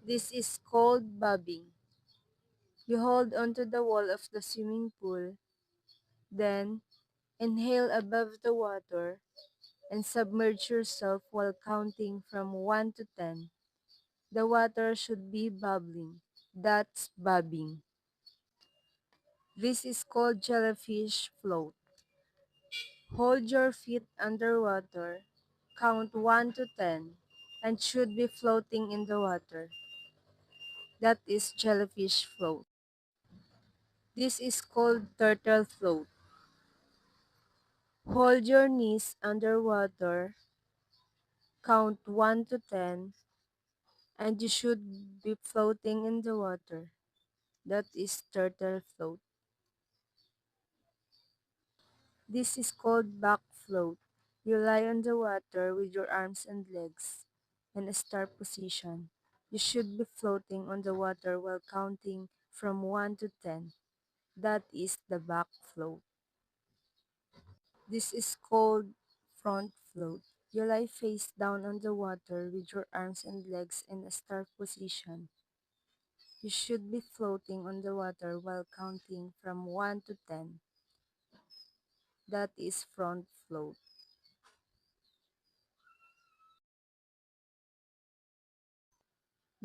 This is called bobbing. You hold onto the wall of the swimming pool, then inhale above the water and submerge yourself while counting from 1 to 10. The water should be bubbling. That's bobbing. This is called jellyfish float. Hold your feet underwater, count 1 to 10, and should be floating in the water. That is jellyfish float. This is called turtle float. Hold your knees underwater, count 1 to 10, and you should be floating in the water. That is turtle float. This is called back float. You lie on the water with your arms and legs in a star position. You should be floating on the water while counting from 1 to 10. That is the back float. This is called front float. You lie face down on the water with your arms and legs in a star position. You should be floating on the water while counting from 1 to 10. That is front float.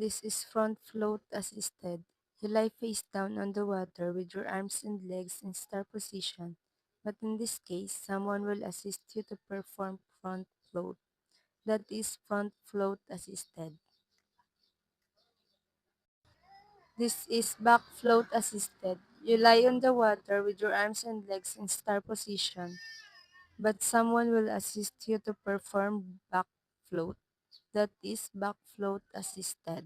This is front float assisted. You lie face down on the water with your arms and legs in star position, but in this case, someone will assist you to perform front float. That is front float assisted. This is back float assisted. You lie on the water with your arms and legs in star position, but someone will assist you to perform back float. That is back float assisted.